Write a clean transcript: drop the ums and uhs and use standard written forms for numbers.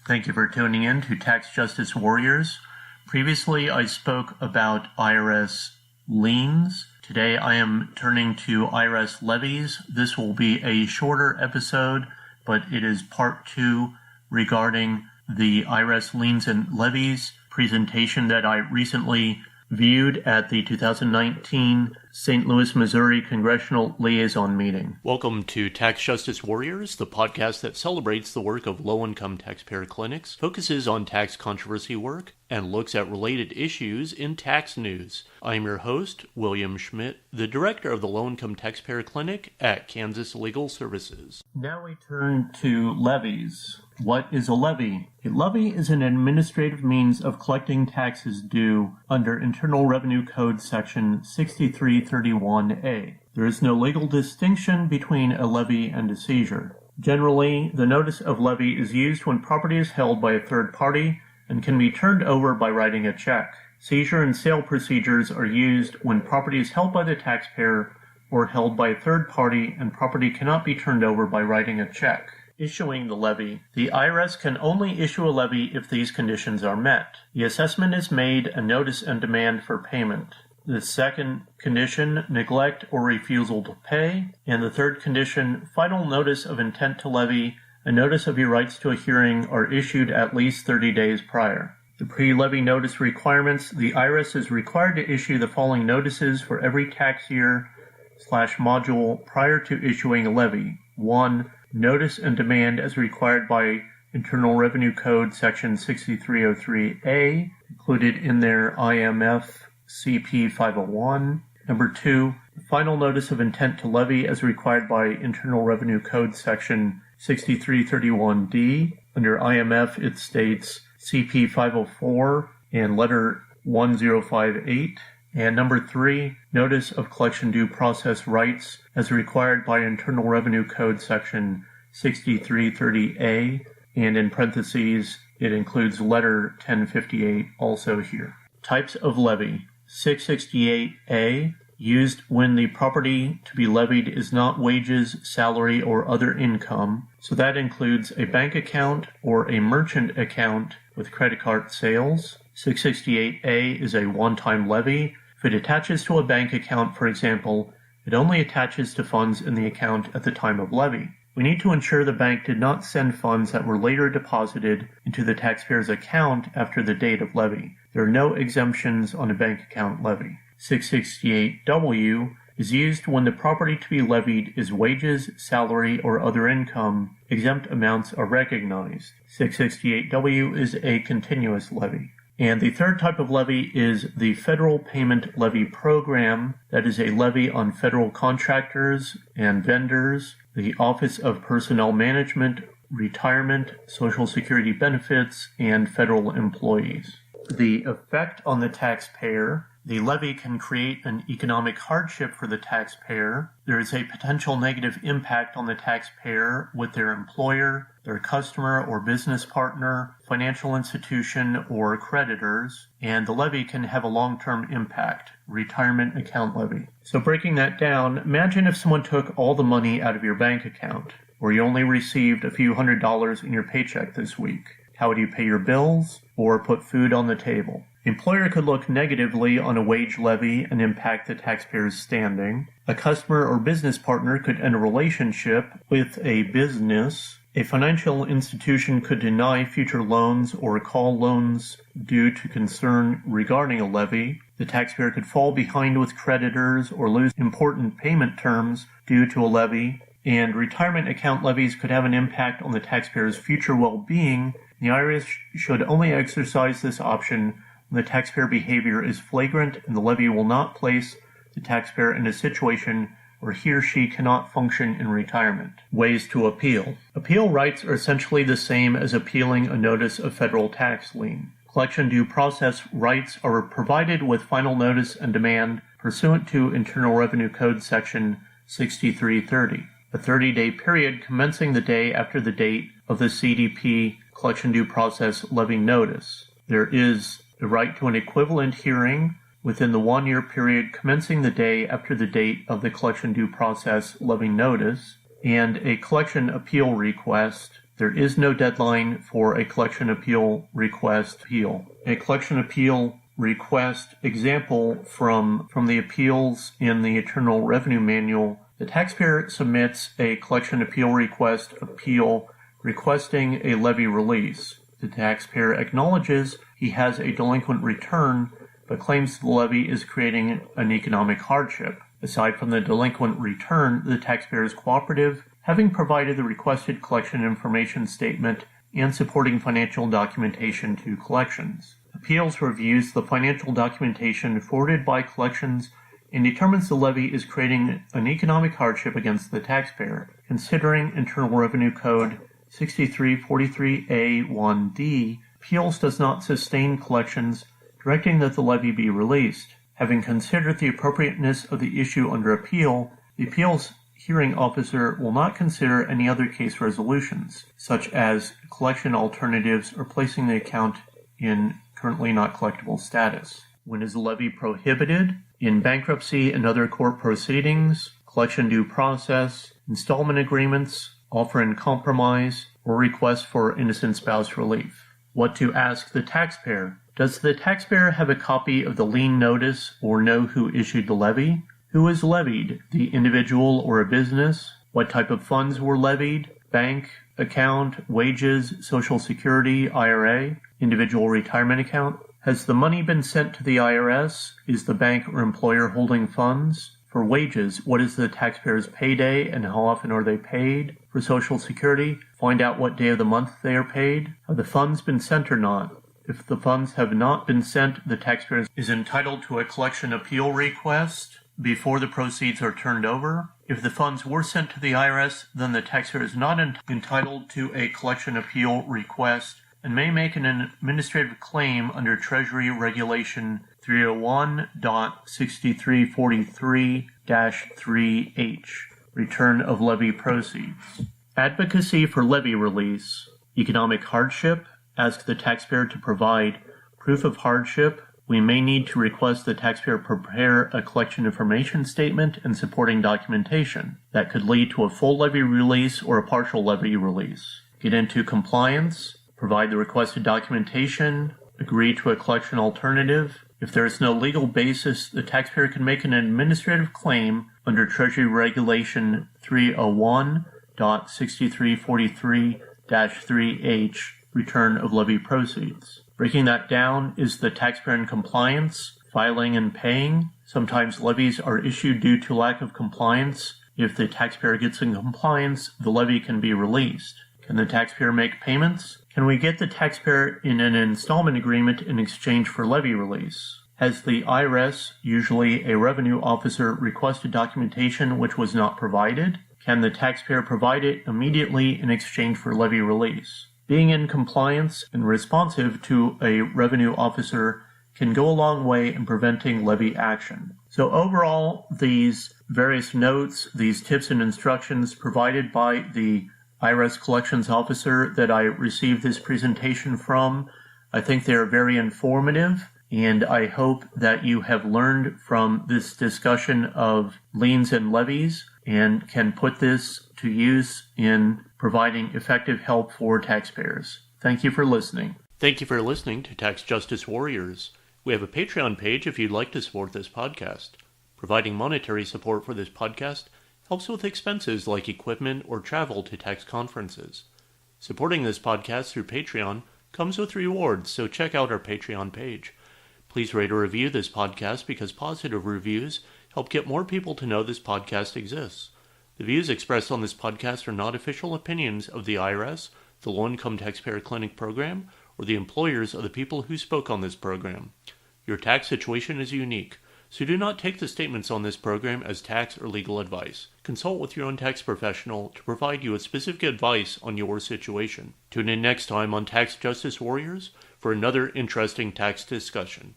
Thank you for tuning in to Tax Justice Warriors. Previously, I spoke about IRS liens. Today, I am turning to IRS levies. This will be a shorter episode, but it is part 2 regarding the IRS liens and levies presentation that I recently viewed at the 2019 St. Louis, Missouri Congressional Liaison Meeting. Welcome to Tax Justice Warriors, the podcast that celebrates the work of low-income taxpayer clinics, focuses on tax controversy work, and looks at related issues in tax news. I am your host, William Schmidt, the director of the Low-Income Taxpayer Clinic at Kansas Legal Services. Now we turn to levies. What is a levy? A levy is an administrative means of collecting taxes due under Internal Revenue Code Section 6331A. There is no legal distinction between a levy and a seizure. Generally, the notice of levy is used when property is held by a third party and can be turned over by writing a check. Seizure and sale procedures are used when property is held by the taxpayer or held by a third party and property cannot be turned over by writing a check. Issuing the levy. The IRS can only issue a levy if these conditions are met. The assessment is made, a notice and demand for payment. The second condition, neglect or refusal to pay. And the third condition, final notice of intent to levy, a notice of your rights to a hearing are issued at least 30 days prior. The pre-levy notice requirements. The IRS is required to issue the following notices for every tax year/module prior to issuing a levy. 1. Notice and demand as required by Internal Revenue Code Section 6303A, included in their IMF CP 501. Number 2, final notice of intent to levy as required by Internal Revenue Code Section 6331D. Under IMF, it states CP 504 and letter 1058. And number 3, notice of collection due process rights as required by Internal Revenue Code Section 6330A, and in parentheses, it includes letter 1058 also here. Types of levy. 668A, used when the property to be levied is not wages, salary, or other income, so that includes a bank account or a merchant account with credit card sales. 668A is a one-time levy. If it attaches to a bank account, for example, it only attaches to funds in the account at the time of levy. We need to ensure the bank did not send funds that were later deposited into the taxpayer's account after the date of levy. There are no exemptions on a bank account levy. 668W is used when the property to be levied is wages, salary, or other income. Exempt amounts are recognized. 668W is a continuous levy. And the third type of levy is the Federal Payment Levy Program. That is a levy on federal contractors and vendors, the Office of Personnel Management, Retirement, Social Security Benefits, and federal employees. The effect on the taxpayer. The levy can create an economic hardship for the taxpayer. There is a potential negative impact on the taxpayer with their employer, their customer or business partner, financial institution, or creditors, and the levy can have a long-term impact. Retirement account levy. So breaking that down, imagine if someone took all the money out of your bank account, or you only received a few $100s in your paycheck this week. How would you pay your bills or put food on the table? The employer could look negatively on a wage levy and impact the taxpayer's standing. A customer or business partner could end a relationship with a business. A financial institution could deny future loans or call loans due to concern regarding a levy. The taxpayer could fall behind with creditors or lose important payment terms due to a levy. And retirement account levies could have an impact on the taxpayer's future well-being. The IRS should only exercise this option when the taxpayer behavior is flagrant and the levy will not place the taxpayer in a situation where he or she cannot function in retirement. Ways to appeal. Appeal rights are essentially the same as appealing a notice of federal tax lien. Collection due process rights are provided with final notice and demand pursuant to Internal Revenue Code Section 6330. A 30-day period commencing the day after the date of the CDP collection due process levy notice. There is the right to an equivalent hearing within the 1-year period commencing the day after the date of the collection due process levy notice, and a collection appeal request There is no deadline for a collection appeal request appeal. A collection appeal request example from the appeals in the Internal Revenue Manual. The taxpayer submits a collection appeal request appeal requesting a levy release. The taxpayer acknowledges he has a delinquent return, but claims the levy is creating an economic hardship. Aside from the delinquent return, the taxpayer is cooperative, having provided the requested collection information statement and supporting financial documentation to collections. Appeals reviews the financial documentation forwarded by collections and determines the levy is creating an economic hardship against the taxpayer. Considering Internal Revenue Code 6343A1D, appeals does not sustain collections, directing that the levy be released. Having considered the appropriateness of the issue under appeal, the appeals hearing officer will not consider any other case resolutions, such as collection alternatives or placing the account in currently not collectible status. When is the levy prohibited? In bankruptcy and other court proceedings, collection due process, installment agreements, offer in compromise, or request for innocent spouse relief. What to ask the taxpayer? Does the taxpayer have a copy of the lien notice or know who issued the levy? Who is levied, the individual or a business? What type of funds were levied? Bank, account, wages, Social Security, IRA, individual retirement account? Has the money been sent to the IRS? Is the bank or employer holding funds? For wages, what is the taxpayer's payday and how often are they paid? For Social Security, find out what day of the month they are paid. Have the funds been sent or not? If the funds have not been sent, the taxpayer is entitled to a collection appeal request before the proceeds are turned over. If the funds were sent to the IRS, then the taxpayer is not entitled to a collection appeal request and may make an administrative claim under Treasury Regulation 301.6343-3H, Return of Levy Proceeds. Advocacy for levy release. Economic hardship. Ask the taxpayer to provide proof of hardship. We may need to request the taxpayer prepare a collection information statement and supporting documentation. That could lead to a full levy release or a partial levy release. Get into compliance. Provide the requested documentation. Agree to a collection alternative. If there is no legal basis, the taxpayer can make an administrative claim under Treasury Regulation 301.6343-3H, Return of Levy Proceeds. Breaking that down is the taxpayer in compliance, filing and paying. Sometimes levies are issued due to lack of compliance. If the taxpayer gets in compliance, the levy can be released. Can the taxpayer make payments? Can we get the taxpayer in an installment agreement in exchange for levy release? Has the IRS, usually a revenue officer, requested documentation which was not provided? Can the taxpayer provide it immediately in exchange for levy release? Being in compliance and responsive to a revenue officer can go a long way in preventing levy action. So overall, these various notes, these tips and instructions provided by the IRS collections officer that I received this presentation from, I think they are very informative, and I hope that you have learned from this discussion of liens and levies and can put this to use in providing effective help for taxpayers. Thank you for listening. Thank you for listening to Tax Justice Warriors. We have a Patreon page if you'd like to support this podcast. Providing monetary support for this podcast helps with expenses like equipment or travel to tax conferences. Supporting this podcast through Patreon comes with rewards, so check out our Patreon page. Please rate or review this podcast because positive reviews help get more people to know this podcast exists. The views expressed on this podcast are not official opinions of the IRS, the Low Income Taxpayer Clinic Program, or the employers of the people who spoke on this program. Your tax situation is unique, so do not take the statements on this program as tax or legal advice. Consult with your own tax professional to provide you with specific advice on your situation. Tune in next time on Tax Justice Warriors for another interesting tax discussion.